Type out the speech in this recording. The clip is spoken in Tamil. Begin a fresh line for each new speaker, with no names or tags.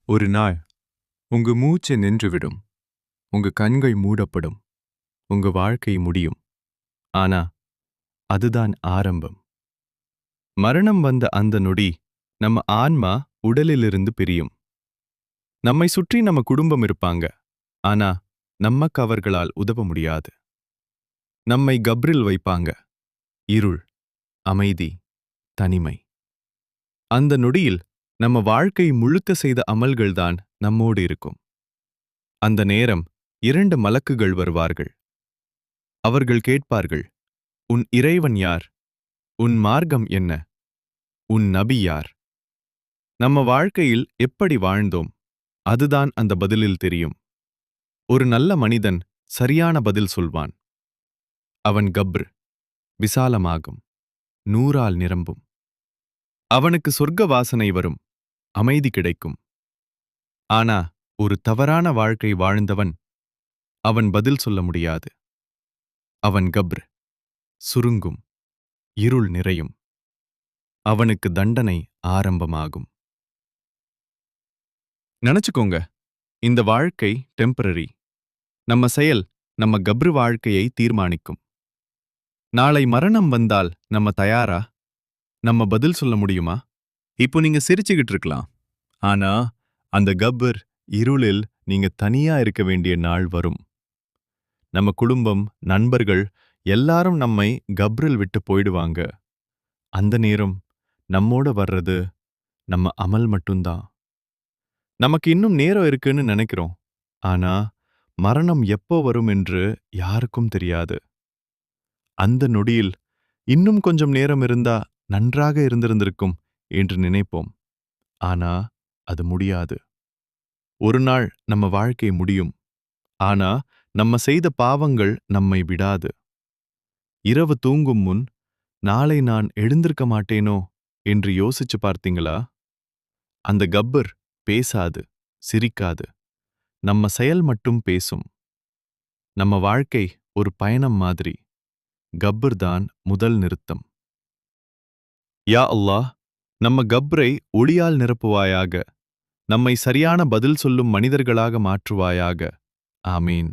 ஒரு நாள் உங்க மூச்சு நின்றுவிடும், உங்க கண்கள் மூடப்படும், உங்க வாழ்க்கை முடியும். ஆனா அதுதான் ஆரம்பம். மரணம் வந்த அந்த நொடி நம்ம ஆன்மா உடலிலிருந்து பிரியும். நம்மை சுற்றி நம்ம குடும்பம் இருப்பாங்க, ஆனா நமக்கு அவர்களால் உதவ முடியாது. நம்மை கப்ரில் வைப்பாங்க. இருள், அமைதி, தனிமை. அந்த நொடியில் நம்ம வாழ்க்கை முழுக்க செய்த அமல்கள்தான் நம்மோடு இருக்கும். அந்த நேரம் 2 மலக்குகள் வருவார்கள். அவர்கள் கேட்பார்கள், உன் இறைவன் யார்? உன் மார்க்கம் என்ன? உன் நபி யார்? நம்ம வாழ்க்கையில் எப்படி வாழ்ந்தோம்? அதுதான் அந்த பதிலில் தெரியும். ஒரு நல்ல மனிதன் சரியான பதில் சொல்வான். அவன் கப்ர், விசாலமாகும், நூறால் நிரம்பும். அவனுக்கு சொர்க்க வாசனை வரும், அமைதி கிடைக்கும். ஆனா ஒரு தவறான வாழ்க்கை வாழ்ந்தவன், அவன் பதில் சொல்ல முடியாது. அவன் கப்ர், சுருங்கும், இருள் நிறையும். அவனுக்கு தண்டனை ஆரம்பமாகும். நினைச்சுக்கோங்க, இந்த வாழ்க்கை டெம்பரரி. நம்ம செயல் நம்ம கப்ரு வாழ்க்கையை தீர்மானிக்கும். நாளை மரணம் வந்தால் நம்ம தயாரா? நம்ம பதில் சொல்ல முடியுமா? இப்போ நீங்க சிரிச்சுக்கிட்டு இருக்கலாம். ஆனா அந்த கப்பர் இருளில் நீங்க தனியா இருக்க வேண்டிய நாள் வரும். நம்ம குடும்பம், நண்பர்கள் எல்லாரும் நம்மை கப்ரில் விட்டு போயிடுவாங்க. அந்த நேரம் நம்மோட வர்றது நம்ம அமல் மட்டும்தான். நமக்கு இன்னும் நேரம் இருக்குன்னு நினைக்கிறோம். ஆனா மரணம் எப்போ வரும் என்று யாருக்கும் தெரியாது. அந்த நொடியில் இன்னும் கொஞ்சம் நேரம் இருந்தா நன்றாக இருந்திருந்திருக்கும் என்று நினைப்போம். ஆனா அது முடியாது. ஒரு நாள் நம்ம வாழ்க்கை முடியும். ஆனா நம்ம செய்த பாவங்கள் நம்மை விடாது. இரவு தூங்கும் முன் நாளை நான் எழுந்திருக்க மாட்டேனோ என்று யோசிச்சு பார்த்தீங்களா? அந்த கப்பர் பேசாது, சிரிக்காது. நம்ம செயல் மட்டும் பேசும். நம்ம வாழ்க்கை ஒரு பயணம் மாதிரி. கப்பர் தான் முதல் நிறுத்தம். யா அல்லாஹ், நம்ம கப்ரை ஒளியால் நிரப்புவாயாக. நம்மை சரியான பதில் சொல்லும் மனிதர்களாக மாற்றுவாயாக. ஆமீன்.